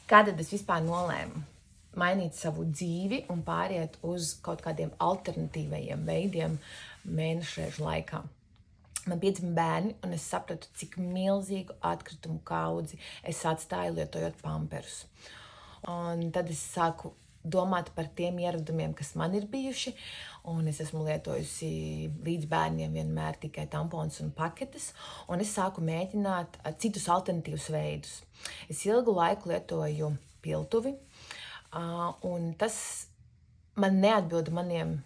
Kā tad es vispār nolēmu mainīt savu dzīvi un pāriet uz kaut kādiem alternatīvajiem veidiem mēnešreižu laikā? Man piedzima bērni, un es sapratu, cik milzīgu atkritumu kaudzi es atstāju lietojot pamperus. Un tad es sāku domāt par tiem ieradumiem, kas man ir bijuši, un es esmu lietojusi līdz bērniem vienmēr tikai tampons un paketes, un es sāku mēģināt citus alternatīvus veidus. Es ilgu laiku lietoju piltuvi, un tas man neatbilda maniem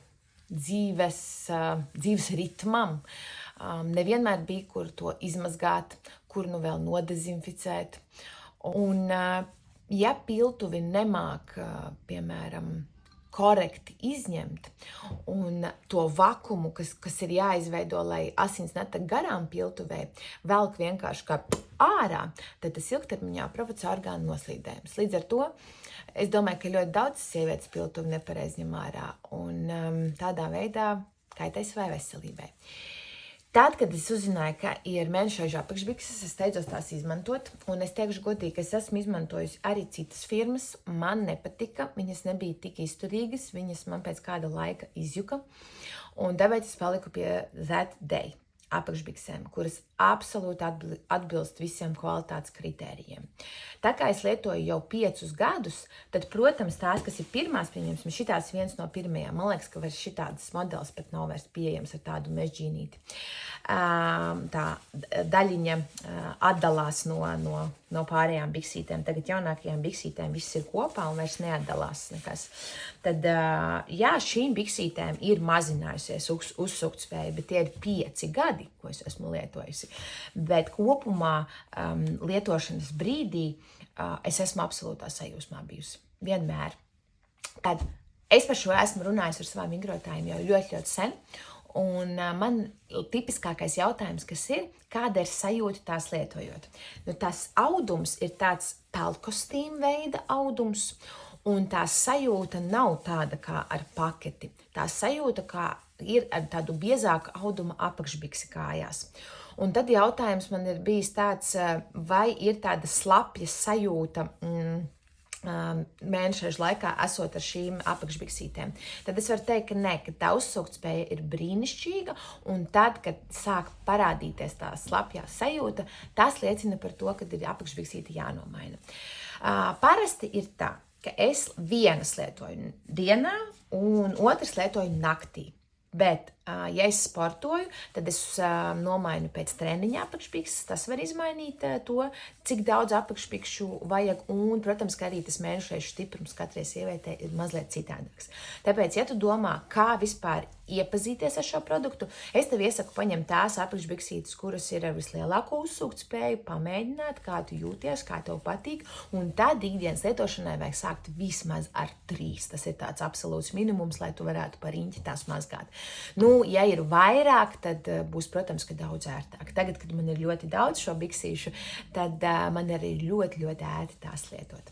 dzīves ritmam. Nevienmēr bija, kur to izmazgāt, kur nu vēl nodezinficēt. Un, ja piltuvi nemāk, piemēram, korekti izņemt, un to vakumu, kas ir jāizveido, lai asins netek garām piltuvē, velk vienkārši kā ārā, tad tas ilgtermiņā provocē orgānu noslīdējumus. Līdz ar to es domāju, ka ļoti daudz sievietes piltuvi nepareizi ņem ārā, un tādā veidā kaitē savai veselībai. Tad, kad es uzzināju, ka ir mēnešreižu apakšbikses, es steidzos tās izmantot, un es teikšu godīgi, ka es esmu izmantojusi arī citas firmas. Man nepatika, viņas nebija tik izturīgas, viņas man pēc kāda laika izjuka, un tāpēc es paliku pie That Day apakšbiksēm, kuras absolūti atbilst visiem kvalitātes kritērijiem. Tā kā es lietoju jau 5 gadus, tad, protams, tās, kas ir pirmās, pieņemsim, šitās viens no pirmajām. Man liekas, ka vairs šitādas modelis pat nav vairs pieejams ar tādu mežģīnīti. Tā daļiņa atdalās no pārējām biksītēm. Tagad jaunākajām biksītēm viss ir kopā un vairs neatdalās nekas. Tad, jā, šīm biksītēm ir mazinājusies uzsuktspēja, bet tie ir 5 gadi, ko es esmu lietojusi. Bet kopumā lietošanas brīdī es esmu absolūtā sajūsmā bijusi. Vienmēr. Tad es par šo esmu runājusi ar savām vingrotājiem jau ļoti, ļoti sen. Un man tipiskākais jautājums, kas ir, kāda ir sajūta tās lietojot? Nu, tās audums ir tāds peltkostīma veida audums, un tā sajūta nav tāda kā ar paketi. Tā sajūta kā ir ar tādu biezāku auduma apakšbiksi kājās. Un tad jautājums man ir bijis tāds, vai ir tāda slapja sajūta mēnešreižu laikā esot ar šīm apakšbiksītēm. Tad es varu teikt, ka nē, ka tā uzsuktspēja ir brīnišķīga, un tad, kad sāk parādīties tā slapjā sajūta, tas liecina par to, ka ir apakšbiksīte jānomaina. Parasti ir tā, ka es vienas lietoju dienā un otras lietoju naktī. Bet, ja es sportoju, tad es nomainu pēc treniņa apakšbikses. Tas var izmainīt to, cik daudz apakšbikšu vajag. Un, protams, ka arī tas mēnešreižu stiprums katrai sievietei ir mazliet citādāks. Tāpēc, ja tu domā, kā vispār iepazīties ar šo produktu, es tev iesaku paņemt tās apakšbiksītes, kuras ir ar vislielāko uzsuktspēju, pamēģināt, kā tu jūties, kā tev patīk. Un tad ikdienas lietošanai vajag sākt vismaz ar 3. Tas ir tāds absolūts minimums, lai tu varētu par riņķi tās mazgāt. Nu, ja ir vairāk, tad būs, protams, ka daudz ērtāk. Tagad, kad man ir ļoti daudz šo biksīšu, tad man arī ļoti, ļoti ērti tās lietot.